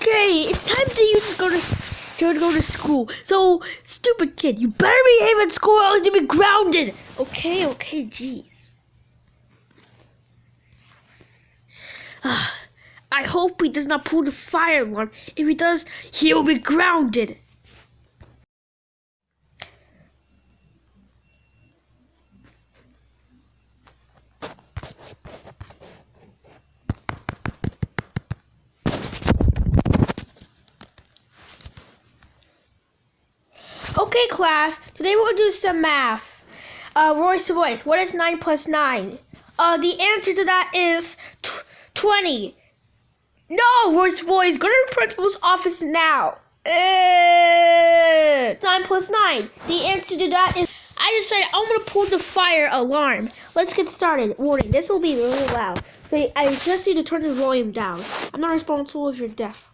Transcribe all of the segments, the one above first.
Okay, it's time for you to go to school. So, stupid kid, you better behave at school or else you'll be grounded. Okay, jeez. I hope he does not pull the fire alarm. If he does, he will be grounded. Okay, class, today we're going to do some math. Royce, what is 9 plus 9? The answer to that is 20. No, Royce, go to the principal's office now. 9 plus 9. The answer to that is... I decided I'm going to pull the fire alarm. Let's get started. Warning, this will be really loud. So I suggest you to turn the volume down. I'm not responsible if you're deaf.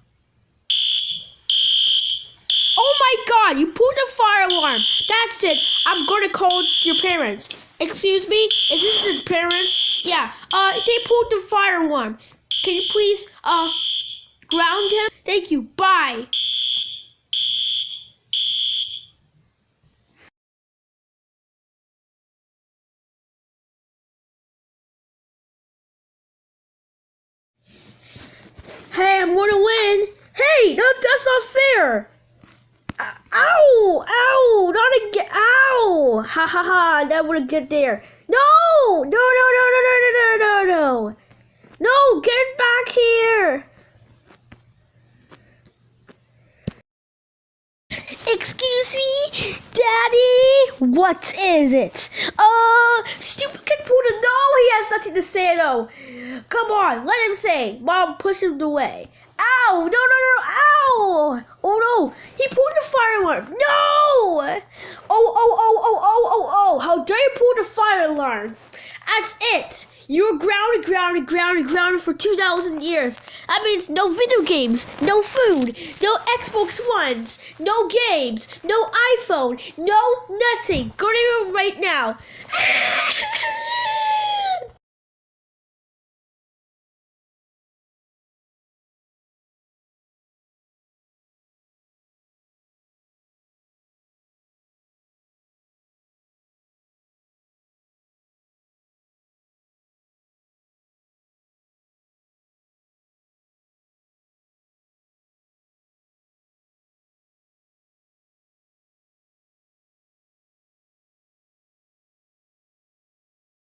Oh my god, you pulled the fire alarm. That's it. I'm going to call your parents. Excuse me? Is this the parents? Yeah. They pulled the fire alarm. Can you please, ground him? Thank you. Bye. Hey, I'm going to win. Hey, that's not fair. Ow, not again, ow, ha ha ha, that wouldn't get there. No, get it back here. Excuse me, Daddy, what is it? Stupid kid pulled it. No, he has nothing to say, though. Come on, let him say. Mom pushed him away. Ow, no, ow. Oh no, he pulled the fire alarm. No. Oh, how dare you pull the fire alarm? That's it. You're grounded for 2,000 years. That means no video games, no food, no Xbox Ones, no games, no iPhone, no nothing. Go to your room right now.